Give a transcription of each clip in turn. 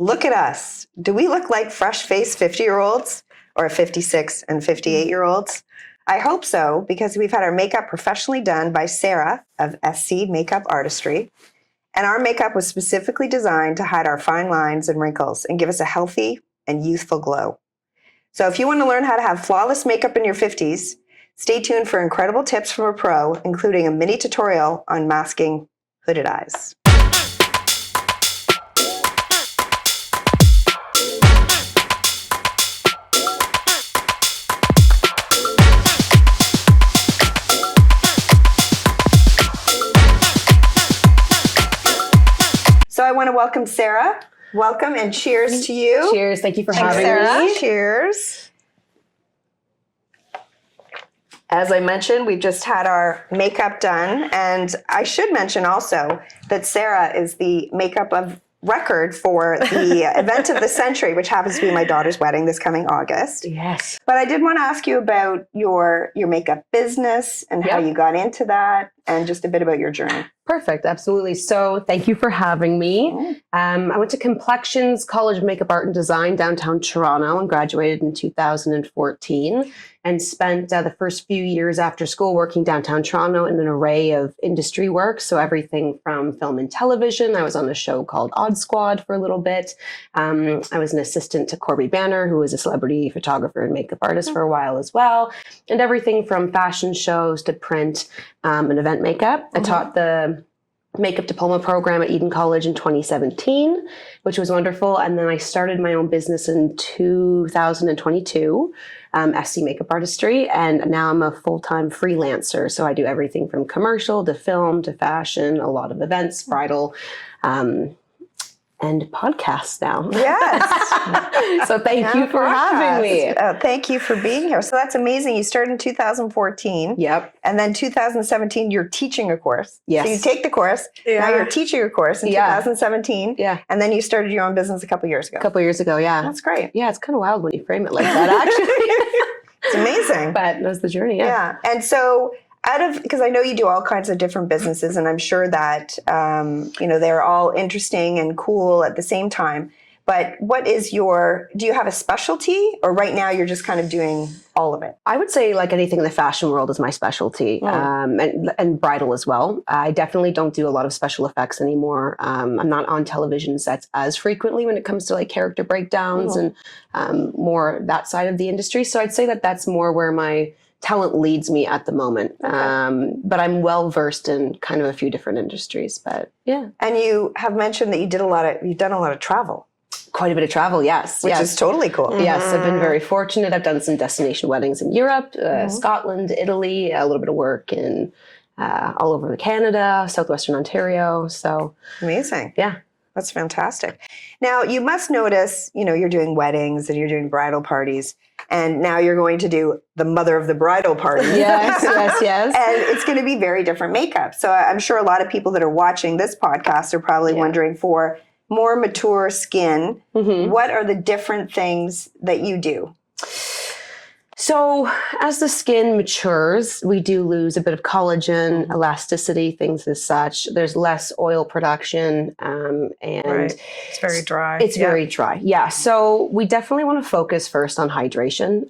look at us. Do we look like fresh-faced 50-year-olds or 56 and 58-year-olds? I hope so, because we've had our makeup professionally done by Sara of SC Makeup Artistry. And our makeup was specifically designed to hide our fine lines and wrinkles and give us a healthy and youthful glow. So if you want to learn how to have flawless makeup in your 50s, stay tuned for incredible tips from a pro, including a mini tutorial on masking hooded eyes. So I want to welcome Sara. Welcome and cheers to you. Cheers. Thank you for having me. Cheers. As I mentioned, we've just had our makeup done. And I should mention also that Sara is the makeup of record for the event of the century, which happens to be my daughter's wedding this coming August. Yes. But I did want to ask you about your makeup business and how you got into that and just a bit about your journey. Perfect. Absolutely. So thank you for having me. I went to Complexions College of Makeup Art and Design downtown Toronto and graduated in 2014 and spent the first few years after school working downtown Toronto in an array of industry work. So everything from film and television. I was on a show called Odd Squad for a little bit. I was an assistant to Corby Banner, who was a celebrity photographer and makeup artist for a while as well. And everything from fashion shows to print and event makeup. I taught the makeup diploma program at Eden College in 2017, which was wonderful. And then I started my own business in 2022, SC Makeup Artistry. And now I'm a full-time freelancer. So I do everything from commercial to film to fashion, a lot of events, bridal, and podcasts now. Yes. So thank you for having me. Thank you for being here. So that's amazing. You started in 2014. Yep. And then 2017, you're teaching a course. Yes. So you take the course. Now you're teaching a course in 2017. Yeah. And then you started your own business a couple years ago. A couple years ago, yeah. That's great. Yeah, it's kind of wild when you frame it like that, actually. It's amazing. But that was the journey, Yeah. And so because I know you do all kinds of different businesses, and I'm sure that, they're all interesting and cool at the same time. But do you have a specialty, or right now you're just kind of doing all of it? I would say like anything in the fashion world is my specialty, and bridal as well. I definitely don't do a lot of special effects anymore. I'm not on television sets as frequently when it comes to like character breakdowns and more that side of the industry. So I'd say that that's more where my talent leads me at the moment. Okay. But I'm well versed in kind of a few different industries, but yeah. And you have mentioned that you've done a lot of travel. Quite a bit of travel, yes. Which is totally cool. Yes, I've been very fortunate. I've done some destination weddings in Europe, Scotland, Italy, a little bit of work in all over Canada, Southwestern Ontario. So amazing. Yeah. That's fantastic. Now, you must notice, you're doing weddings and you're doing bridal parties, and now you're going to do the mother of the bridal party. Yes. And it's going to be very different makeup. So I'm sure a lot of people that are watching this podcast are probably wondering, for more mature skin, what are the different things that you do? So as the skin matures, we do lose a bit of collagen, elasticity, things as such. There's less oil production, and it's very dry. It's very dry. Yeah. So we definitely want to focus first on hydration.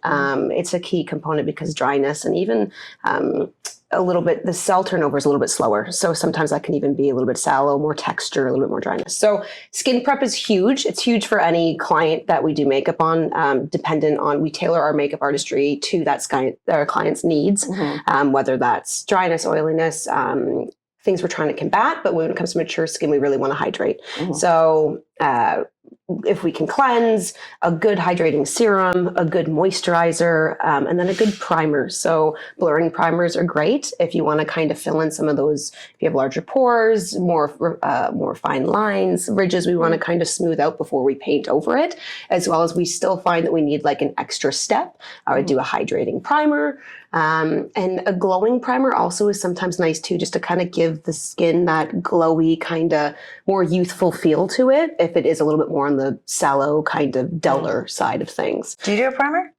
It's a key component because dryness and even a little bit, the cell turnover is a little bit slower. So sometimes that can even be a little bit sallow, more texture, a little bit more dryness. So skin prep is huge. It's huge for any client that we do makeup on, dependent on, we tailor our makeup artistry to our client's needs, whether that's dryness, oiliness, things we're trying to combat. But when it comes to mature skin, we really want to hydrate. So if we can cleanse, a good hydrating serum, a good moisturizer, and then a good primer. So blurring primers are great if you want to kind of fill in some of those, if you have larger pores, more fine lines, ridges we want to kind of smooth out before we paint over it, as well as we still find that we need like an extra step. I would do a hydrating primer. And a glowing primer also is sometimes nice too, just to kind of give the skin that glowy kind of more youthful feel to it, if it is a little bit more on the sallow kind of duller side of things. Do you do a primer?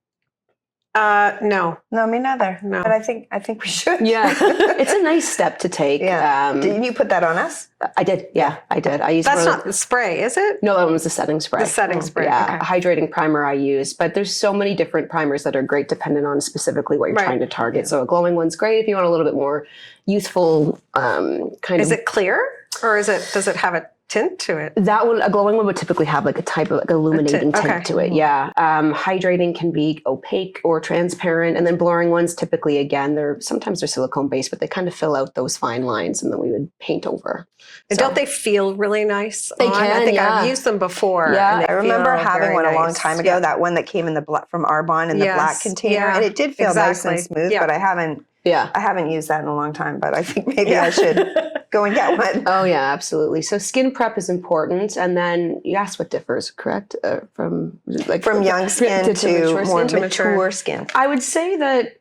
No. No, me neither. No. But I think we should. Yeah, it's a nice step to take. Yeah. Did you put that on us? I did. Yeah, I did. I used That's not the spray, is it? No, that one was the setting spray. The setting spray. Yeah, Okay. a hydrating primer I use. But there's so many different primers that are great depending on specifically what you're Right. trying to target. So a glowing one's great if you want a little bit more youthful kind Is of. it clear or does it have a tint to it? That one, a glowing one would typically have like a type of like illuminating tint okay. to it. Yeah. Hydrating can be opaque or transparent. And then blurring ones typically, again, sometimes they're silicone based, but they kind of fill out those fine lines and then we would paint over. And So- don't they feel really nice? They on? I can, think yeah. I've used them before. Yeah. and they I remember feel having very one a long nice. time ago, Yeah. that one that came in from Arbonne in the Yes. black container. Yeah. And it did feel nice and Exactly. smooth, Yeah. but I haven't used that in a long time, but I think maybe I should go and get one. Oh yeah, absolutely. So skin prep is important, and then you asked what differs, correct? From Young skin to more skin? mature skin. I would say that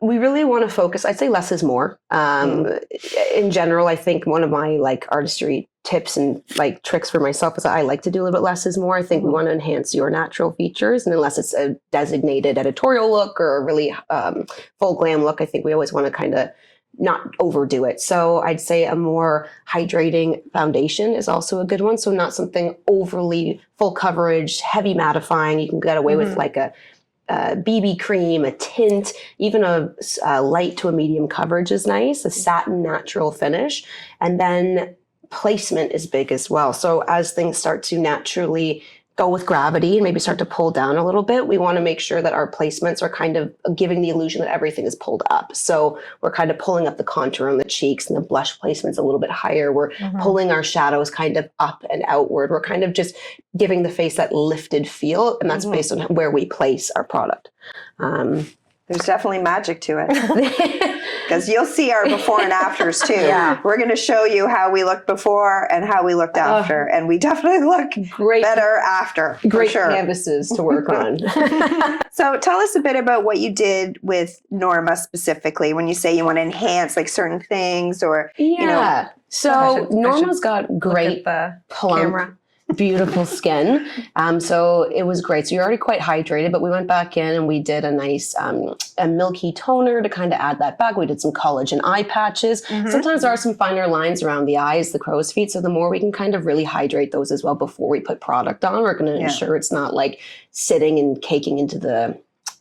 we really want to focus. I'd say less is more. In general, I think one of my like artistry tips and like tricks for myself is that I like to do a little bit less is more. I think we want to enhance your natural features, and unless it's a designated editorial look or a really full glam look, I think we always want to kind of not overdo it. So I'd say a more hydrating foundation is also a good one. So not something overly full coverage, heavy mattifying. You can get away with like a BB cream, a tint, even a light to a medium coverage is nice, a satin natural finish. And then placement is big as well. So as things start to naturally go with gravity and maybe start to pull down a little bit, we want to make sure that our placements are kind of giving the illusion that everything is pulled up. So we're kind of pulling up the contour on the cheeks, and the blush placement's a little bit higher. We're pulling our shadows kind of up and outward. We're kind of just giving the face that lifted feel, and that's based on where we place our product. There's definitely magic to it. Because you'll see our before and afters too. Yeah. We're going to show you how we looked before and how we looked after. And we definitely look Great. better after. Great for sure. canvases to work on. So tell us a bit about what you did with Norma specifically when you say you want to enhance like certain things or, you know. So I should Norma's got Look great at the plump, camera. beautiful skin. So it was great. So you're already quite hydrated, but we went back in and we did a nice a milky toner to kind of add that back. We did some collagen eye patches. Sometimes there are some finer lines around the eyes, the crow's feet. So the more we can kind of really hydrate those as well before we put product on, we're going to ensure it's not like sitting and caking into the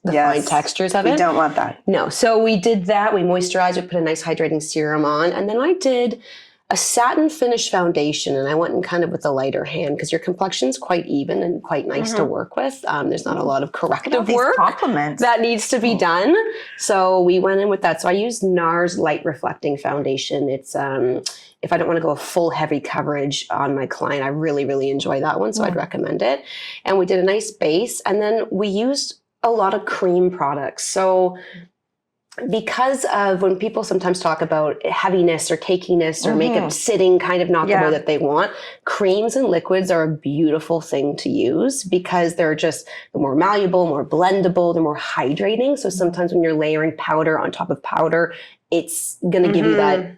fine textures of it. We don't want that. No. So we did that. We moisturized, we put a nice hydrating serum on. And then I did a satin finish foundation, and I went in kind of with a lighter hand because your complexion's quite even and quite nice to work with. There's not a lot of corrective work Compliments. that needs to be done. So we went in with that. So I used NARS Light Reflecting Foundation. It's if I don't want to go a full heavy coverage on my client, I really, really enjoy that one. So I'd recommend it. And we did a nice base, and then we used a lot of cream products. So because of when people sometimes talk about heaviness or cakiness or makeup sitting kind of not the way that they want, creams and liquids are a beautiful thing to use because they're more malleable, more blendable, they're more hydrating. So sometimes when you're layering powder on top of powder, it's going to give you that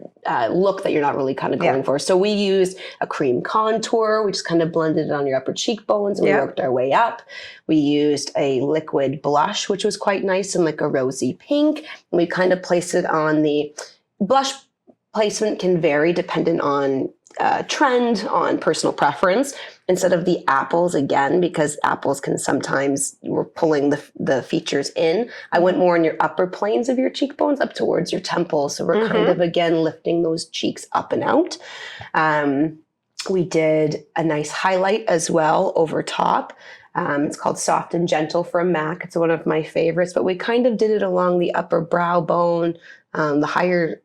look that you're not really kind of going for. So we used a cream contour. We just kind of blended it on your upper cheekbones and we worked our way up. We used a liquid blush, which was quite nice and like a rosy pink. And we kind of placed it on the blush placement can vary dependent on trend, on personal preference. Instead of the apples, again, because apples can sometimes, we're pulling the features in. I went more in your upper planes of your cheekbones up towards your temples. So we're kind of, again, lifting those cheeks up and out. We did a nice highlight as well over top. It's called Soft and Gentle from MAC. It's one of my favorites, but we kind of did it along the upper brow bone, the higher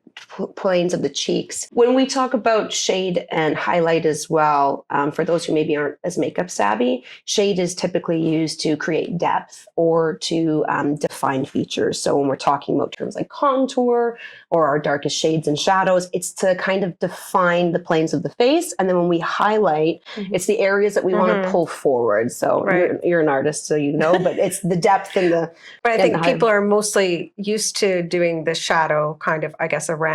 planes of the cheeks. When we talk about shade and highlight as well, for those who maybe aren't as makeup savvy, shade is typically used to create depth or to define features. So when we're talking about terms like contour or our darkest shades and shadows, it's to kind of define the planes of the face. And then when we highlight, it's the areas that we want to pull forward. So you're an artist, so you know, but it's the depth and the... But I think people are mostly used to doing the shadow kind of, I guess, around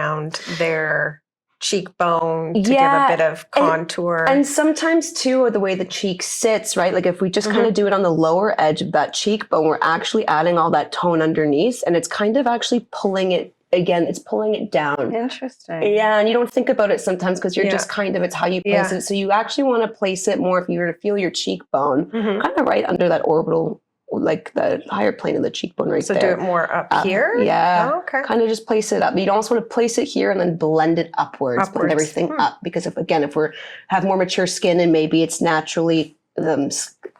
their cheekbone to Yeah, give a bit of contour. And sometimes too, the way the cheek sits, right? Like if we just kind of do it on the lower edge of that cheekbone, we're actually adding all that tone underneath, and it's kind of actually pulling it. Again, it's pulling it down. Interesting. Yeah, and you don't think about it sometimes because you're just kind of, it's how you place it. So you actually want to place it more, if you were to feel your cheekbone, kind of right under that orbital, like the higher plane of the cheekbone right there. So do it more up here? Yeah. Oh, okay. Kind of just place it up. You don't also want to place it here and then blend it upwards. Blend everything up. Because if we have more mature skin and maybe it's naturally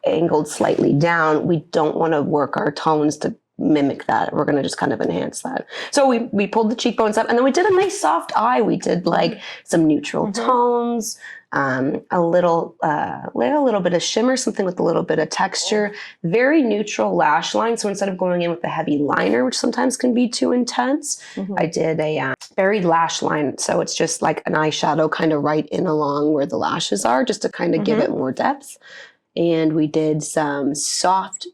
angled slightly down, we don't want to work our tones to mimic that. We're going to just kind of enhance that. So we pulled the cheekbones up, and then we did a nice soft eye. We did like some neutral tones, a little bit of shimmer, something with a little bit of texture, very neutral lash line. So instead of going in with the heavy liner, which sometimes can be too intense, I did a buried lash line. So it's just like an eyeshadow kind of right in along where the lashes are, just to kind of give it more depth. And we did some soft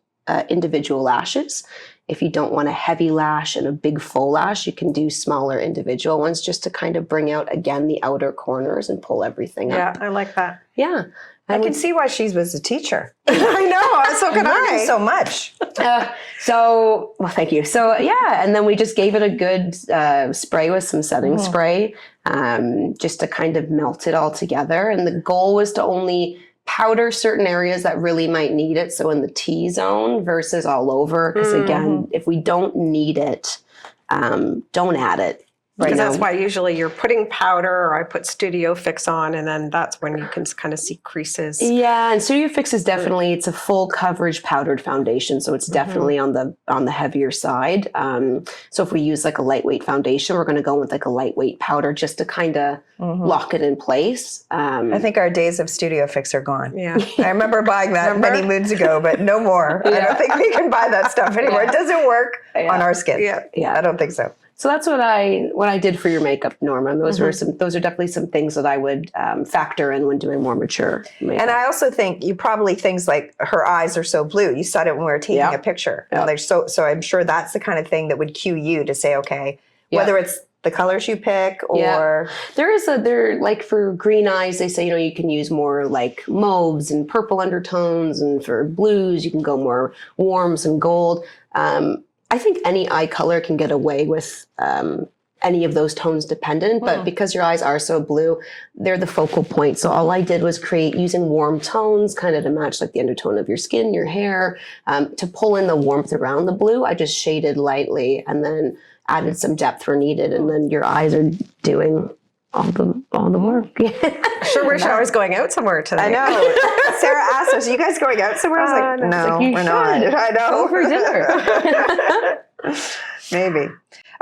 individual lashes. If you don't want a heavy lash and a big full lash, you can do smaller individual ones just to kind of bring out, again, the outer corners and pull everything up. Yeah, I like that. Yeah. I can see why she was a teacher. I know. So can I. So much. Well, thank you. So, yeah. And then we just gave it a good spray with some setting spray just to kind of melt it all together. And the goal was to only powder certain areas that really might need it. So in the T-zone versus all over. Because again, if we don't need it, don't add it. Because that's why usually you're putting powder, or I put Studio Fix on, and then that's when you can kind of see creases. Yeah, and Studio Fix is definitely, it's a full coverage powdered foundation, so it's definitely on the heavier side. So if we use like a lightweight foundation, we're going to go with like a lightweight powder just to kind of lock it in place. I think our days of Studio Fix are gone. Yeah. I remember buying that many moons ago, but no more. I don't think we can buy that stuff anymore. It doesn't work on our skin. Yeah. I don't think so. So that's what I did for your makeup, Norma. Those are definitely some things that I would factor in when doing more mature makeup. And I also think you probably things like her eyes are so blue. You said it when we were taking a picture. And they're so I'm sure that's the kind of thing that would cue you to say, okay, whether it's the colors you pick or there like for green eyes, they say, you can use more like mauves and purple undertones, and for blues, you can go more warms and gold. I think any eye color can get away with any of those tones dependent, but because your eyes are so blue, they're the focal point. So all I did was create using warm tones kind of to match like the undertone of your skin, your hair, to pull in the warmth around the blue. I just shaded lightly and then added some depth where needed. And then your eyes are doing all the work. Sure wish I was going out somewhere today. I know. Sarah asked us, "Are you guys going out somewhere?" I was like, "No, we're not." I know. Go for dinner. Maybe.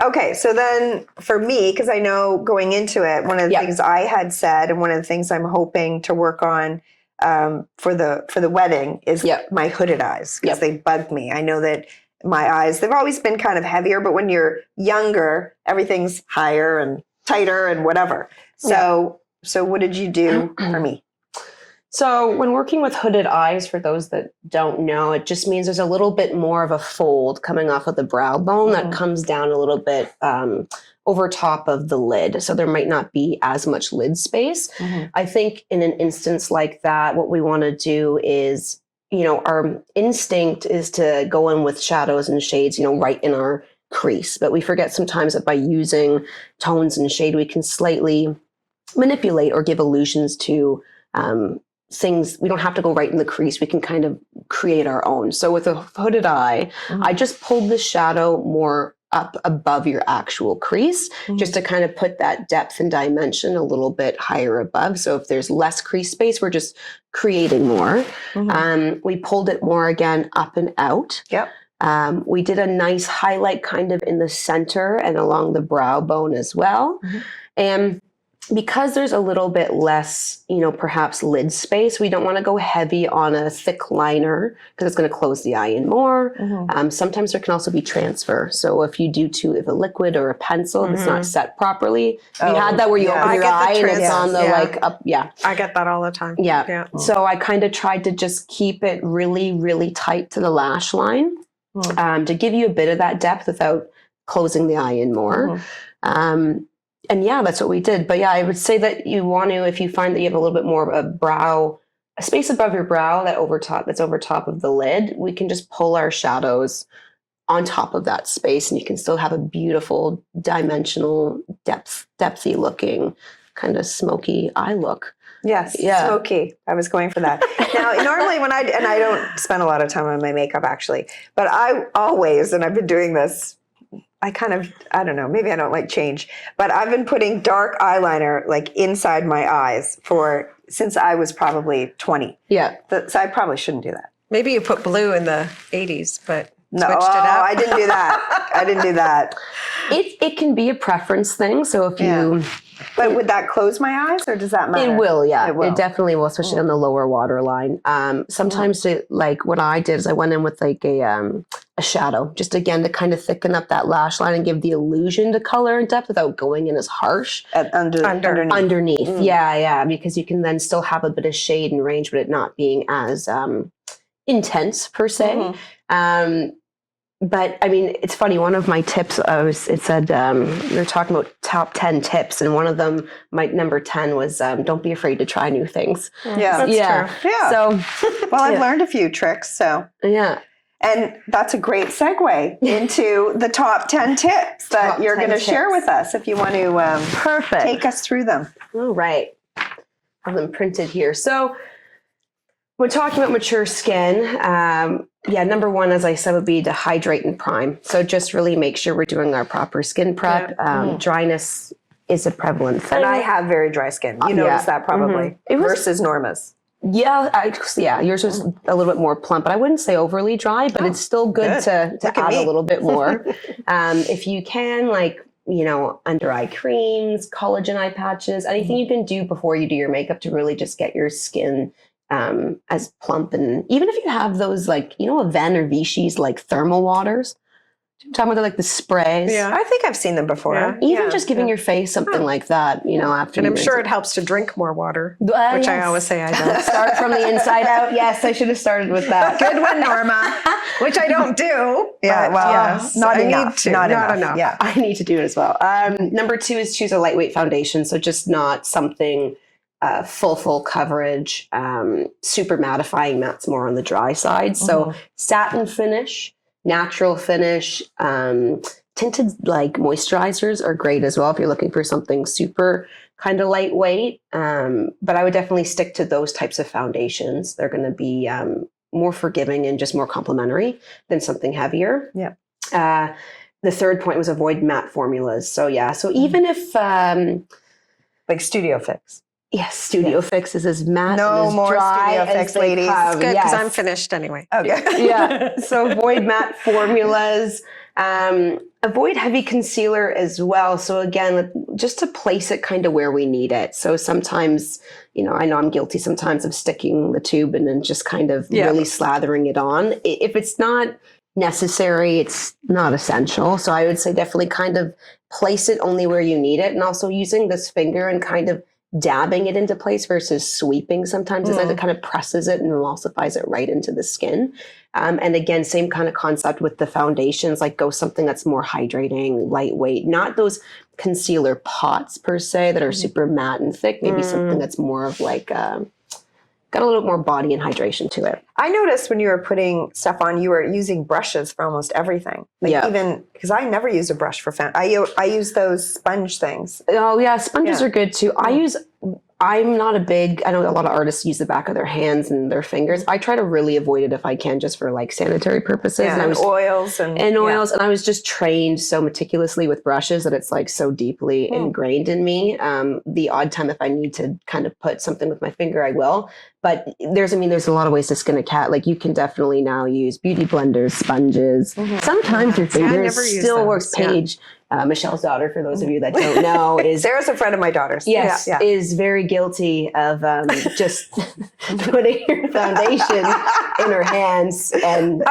Okay, so then for me, because I know going into it, one of the things I had said, and one of the things I'm hoping to work on for the wedding is my hooded eyes, because they bug me. I know that my eyes, they've always been kind of heavier, but when you're younger, everything's higher and tighter and whatever. So what did you do for me? So when working with hooded eyes, for those that don't know, it just means there's a little bit more of a fold coming off of the brow bone that comes down a little bit over top of the lid. So there might not be as much lid space. I think in an instance like that, what we want to do is, our instinct is to go in with shadows and shades, right in our crease. But we forget sometimes that by using tones and shade, we can slightly manipulate or give illusions to things. We don't have to go right in the crease. We can kind of create our own. So with a hooded eye, I just pulled the shadow more up above your actual crease, just to kind of put that depth and dimension a little bit higher above. So if there's less crease space, we're just creating more. We pulled it more again up and out. We did a nice highlight kind of in the center and along the brow bone as well. And because there's a little bit less, perhaps lid space, we don't want to go heavy on a thick liner because it's going to close the eye in more. Sometimes there can also be transfer. So if you do if a liquid or a pencil that's not set properly, you had that where you open your eye and it's on the up. I get that all the time. So I kind of tried to just keep it really, really tight to the lash line to give you a bit of that depth without closing the eye in more. And yeah, that's what we did. But yeah, I would say that you want to, if you find that you have a little bit more of a space above your brow that's over top of the lid, we can just pull our shadows on top of that space, and you can still have a beautiful dimensional depthy looking kind of smoky eye look. Yes, smoky. I was going for that. Now, normally when I don't spend a lot of time on my makeup actually, but I always, and I've been doing this, I don't know, maybe I don't like change, but I've been putting dark eyeliner like inside my eyes since I was probably 20. Yeah. So I probably shouldn't do that. Maybe you put blue in the 80s, but No, switched it up. I didn't do that. I didn't do that. It can be a preference thing. So if you... But would that close my eyes, or does that matter? It will, yeah. It will. It definitely will, especially on the lower waterline. Sometimes, like what I did is I went in with like a shadow, just again to kind of thicken up that lash line and give the illusion to color and depth without going in as harsh. Underneath. Yeah, because you can then still have a bit of shade and range, but it not being as intense per se. But I mean, it's funny. One of my tips, it said we were talking about top 10 tips, and one of them, my number 10 was don't be afraid to try new things. Yeah, That's true. Yeah. So, well, I've learned a few tricks. So yeah. And that's a great segue into the top 10 tips that you're going to share with us if you want to Perfect. take us through them. All right. I have them printed here. So we're talking about mature skin. Number one, as I said, would be to hydrate and prime. So just really make sure we're doing our proper skin prep. Dryness is a prevalent thing. And I have very dry skin. You noticed that probably versus Norma's. Yeah, yours was a little bit more plump, but I wouldn't say overly dry, but it's still good to add a little bit more. If you can, under eye creams, collagen eye patches, anything you can do before you do your makeup to really just get your skin as plump. And even if you have those a Ven or Vichy's thermal waters, I'm talking about the sprays. Yeah, I think I've seen them before. Yeah. Even just giving your face something like that, after. And I'm sure it helps to drink more water, which I always say I don't. Start from the inside out. Yes, I should have started with that. Good one, Norma. Which I don't do. Yeah, well, not enough. Not enough. Yeah, I need to do it as well. Number 2 is choose a lightweight foundation. So just not something full coverage, super mattifying. That's more on the dry side. So satin finish. Natural finish, tinted moisturizers are great as well if you're looking for something super kind of lightweight. But I would definitely stick to those types of foundations. They're going to be more forgiving and just more complimentary than something heavier. Yeah. The third point was avoid matte formulas. So even if Studio Fix. Yes, Studio Fix is as matte and as more dry Studio as Fix, they ladies. come. Good, because I'm finished anyway. Okay. Yeah. So avoid matte formulas. Avoid heavy concealer as well. So again, just to place it kind of where we need it. So sometimes, I know I'm guilty sometimes of sticking the tube and then just kind of really slathering it on. If it's not necessary, it's not essential. So I would say definitely kind of place it only where you need it. And also using this finger and kind of dabbing it into place versus sweeping sometimes is it kind of presses it and emulsifies it right into the skin. And again, same kind of concept with the foundations, go something that's more hydrating, lightweight, not those concealer pots per se that are super matte and thick, maybe something that's more of got a little more body and hydration to it. I noticed when you were putting stuff on, you were using brushes for almost everything. Even because I never used a brush for foundation. I use those sponge things. Oh yeah, sponges are good too. I'm not I know a lot of artists use the back of their hands and their fingers. I try to really avoid it if I can, just for sanitary purposes. Yeah, and oils. And oils. And I was just trained so meticulously with brushes that it's so deeply ingrained in me. The odd time if I need to kind of put something with my finger, I will. But there's a lot of ways to skin a cat. You can definitely now use beauty blenders, sponges. Sometimes your fingers still works. Paige, Michelle's daughter, for those of you that don't know, is Sarah's a friend of my daughter's. Yes, is very guilty of just putting your foundation in her hands and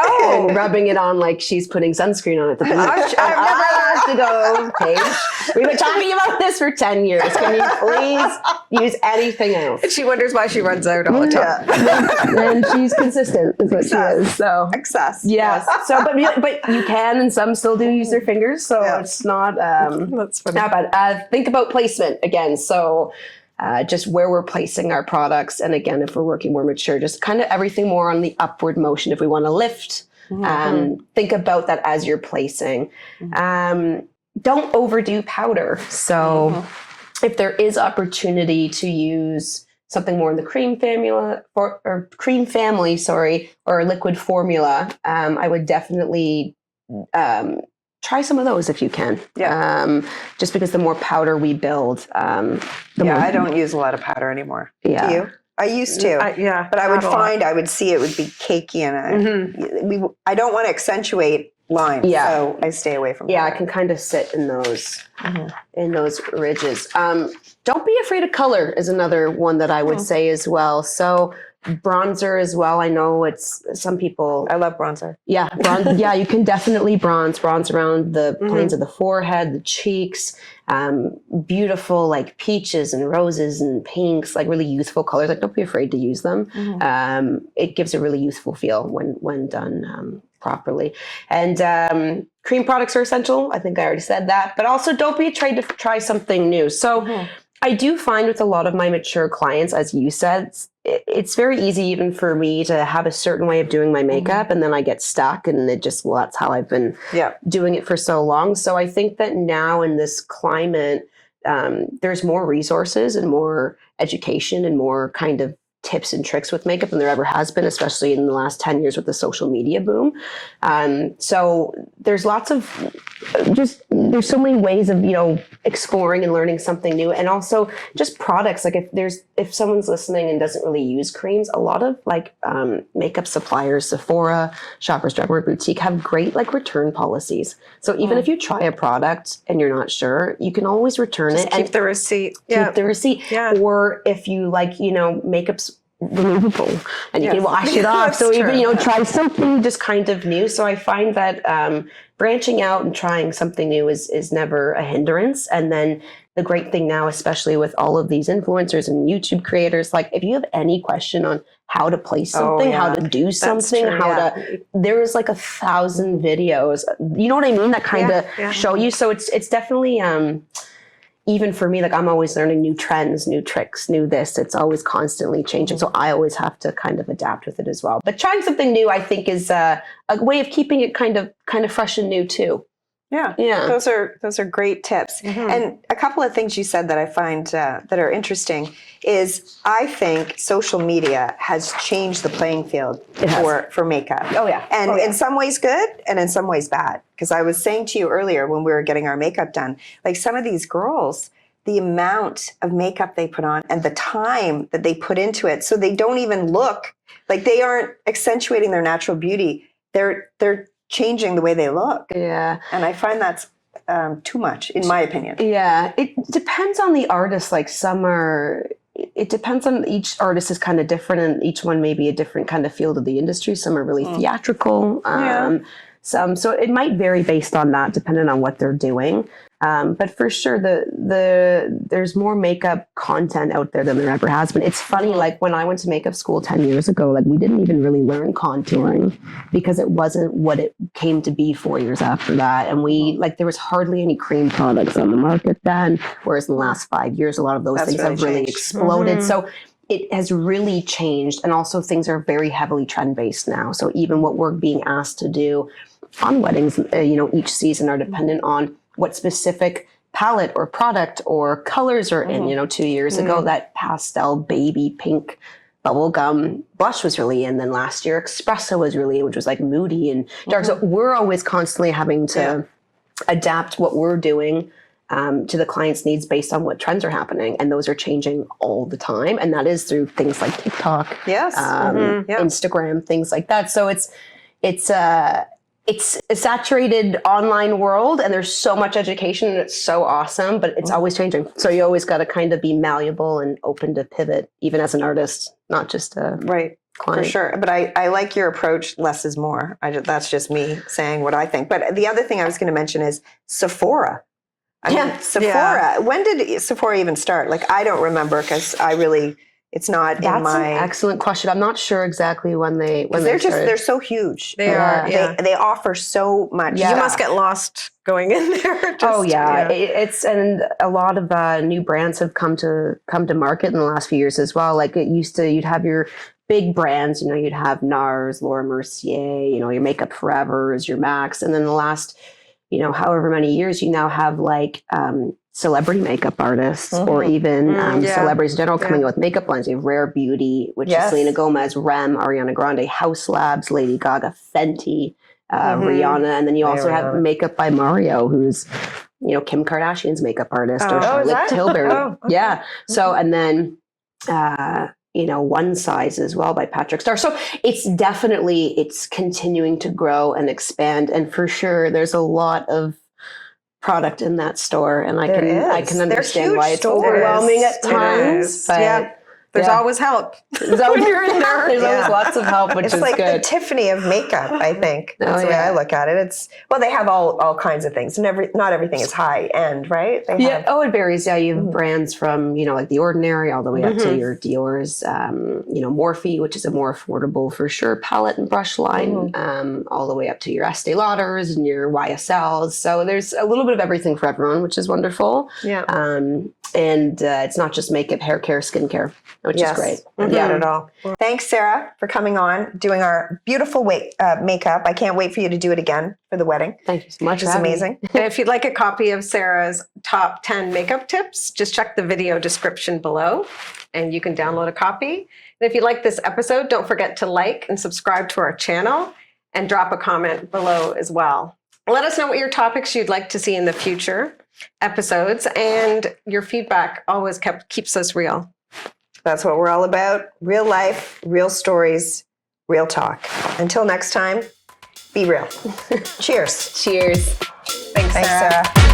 rubbing it on like she's putting sunscreen on at the beach. I have to go, Paige. We've been talking about this for 10 years. Can you please use anything else? She wonders why she runs out all the time. And she's consistent is what she is. So Excess. yeah. So, but you can, and some still do use their fingers. So it's not, That's funny. not bad. Think about placement again. So just where we're placing our products. And again, if we're working more mature, just kind of everything more on the upward motion. If we want to lift, think about that as you're placing. Don't overdo powder. So if there is opportunity to use something more in the cream family, or liquid formula, I would definitely try some of those if you can. Yeah. Just because the more powder we build, the more I don't use a lot of powder anymore. Yeah. Do you? I used to. But I would I would see it would be cakey, and I don't want to accentuate lines. Yeah. So I stay away from Yeah, powder. I can kind of sit in those ridges. Don't be afraid of color is another one that I would say as well. So bronzer as well. I know it's some people. I love bronzer. Yeah, yeah, you can definitely bronze around the planes of the forehead, the cheeks. Beautiful like peaches and roses and pinks, like really youthful colors. Like don't be afraid to use them. It gives a really youthful feel when done properly. And cream products are essential. I think I already said that. But also don't be afraid to try something new. So I do find with a lot of my mature clients, as you said, it's very easy even for me to have a certain way of doing my makeup and then I get stuck and that's how I've been doing it for so long. So I think that now in this climate, there's more resources and more education and more kind of tips and tricks with makeup than there ever has been, especially in the last 10 years with the social media boom. So there's lots of there's so many ways of, exploring and learning something new. And also just products. Like if someone's listening and doesn't really use creams, a lot of like makeup suppliers, Sephora, Shoppers Drug Mart, Boutique have great like return policies. So even if you try a product and you're not sure, you can always return it. Keep the receipt. Keep the receipt. Yeah. Or if you like, makeup's removable and you can wash it off. So even, try something just kind of new. So I find that branching out and trying something new is never a hindrance. And then the great thing now, especially with all of these influencers and YouTube creators, like if you have any question on how to place something, how to do something, there's like 1,000 videos, you know what I mean? That kind of show you. So it's definitely, even for me, like I'm always learning new trends, new tricks, new this. It's always constantly changing. So I always have to kind of adapt with it as well. But trying something new, I think, is a way of keeping it kind of fresh and new too. Yeah. Those are great tips. And a couple of things you said that I find that are interesting is I think social media has changed the playing field for makeup. Oh yeah. And in some ways good and in some ways bad. Because I was saying to you earlier when we were getting our makeup done, like some of these girls, the amount of makeup they put on and the time that they put into it, so they don't even look like they aren't accentuating their natural beauty. They're changing the way they look. Yeah. And I find that's too much, in my opinion. Yeah. It depends on the artist. Like it depends on each artist is kind of different and each one may be a different kind of field of the industry. Some are really theatrical. So it might vary based on that, depending on what they're doing. But for sure, there's more makeup content out there than there ever has been. It's funny, like when I went to makeup school 10 years ago, like we didn't even really learn contouring because it wasn't what it came to be 4 years after that. And there was hardly any cream products on the market then, whereas in the last 5 years, a lot of those things have really exploded. So it has really changed. And also things are very heavily trend-based now. So even what we're being asked to do on weddings, each season are dependent on what specific palette or product or colors are in. 2 years ago, that pastel baby pink bubblegum blush was really in. Then last year, espresso was really in, which was like moody and dark. So we're always constantly having to adapt what we're doing to the client's needs based on what trends are happening. And those are changing all the time. And that is through things like TikTok, Instagram, things like that. So it's a saturated online world and there's so much education and it's so awesome, but it's always changing. So you always got to kind of be malleable and open to pivot, even as an artist, not just a client. For sure. But I like your approach, less is more. That's just me saying what I think. But the other thing I was going to mention is Sephora. I mean, Sephora. When did Sephora even start? Like, I don't remember because it's not That's in my. an excellent question. I'm not sure exactly when they They're so huge. They are. Yeah. They offer so much. You stuff. must get lost going in there. It's and a lot of new brands have come to market in the last few years as well. Like it used to, you'd have your big brands, you'd have NARS, Laura Mercier, your Makeup Forever's, your Max, and then the last, however many years, you now have like celebrity makeup artists or even celebrities in general coming out with makeup lines. You have Rare Beauty, which is Selena Gomez, Rem, Ariana Grande, House Labs, Lady Gaga, Fenty, Rihanna, and then you also have Makeup by Mario, who's Kim Kardashian's makeup artist, or Charlotte Tilbury. Yeah. So and then One Size as well by Patrick Starr. So it's continuing to grow and expand, and for sure there's a lot of product in that store, and I can understand why it's overwhelming at times. But there's always help. When you're in there, there's always lots of help, which it's is like good. the Tiffany of makeup, I think. That's the way I look at it. They have all kinds of things, and not everything is high end, right? It varies. Yeah, you have brands from like The Ordinary all the way up to your Dior's, Morphe, which is a more affordable for sure palette and brush line, all the way up to your Estee Lauders and your YSLs. So there's a little bit of everything for everyone, which is wonderful. Yeah. And it's not just makeup, hair care, skincare, which is great. Not at all. Thanks, Sara, for coming on, doing our beautiful makeup. I can't wait for you to do it again for the wedding. Thank you so much. It's amazing. And if you'd like a copy of Sarah's top 10 makeup tips, just check the video description below and you can download a copy. And if you like this episode, don't forget to like and subscribe to our channel and drop a comment below as well. Let us know what your topics you'd like to see in the future episodes, and your feedback always keeps us real. That's what we're all about. Real life, real stories, real talk. Until next time, be real. Cheers. Cheers. Thanks, Sara.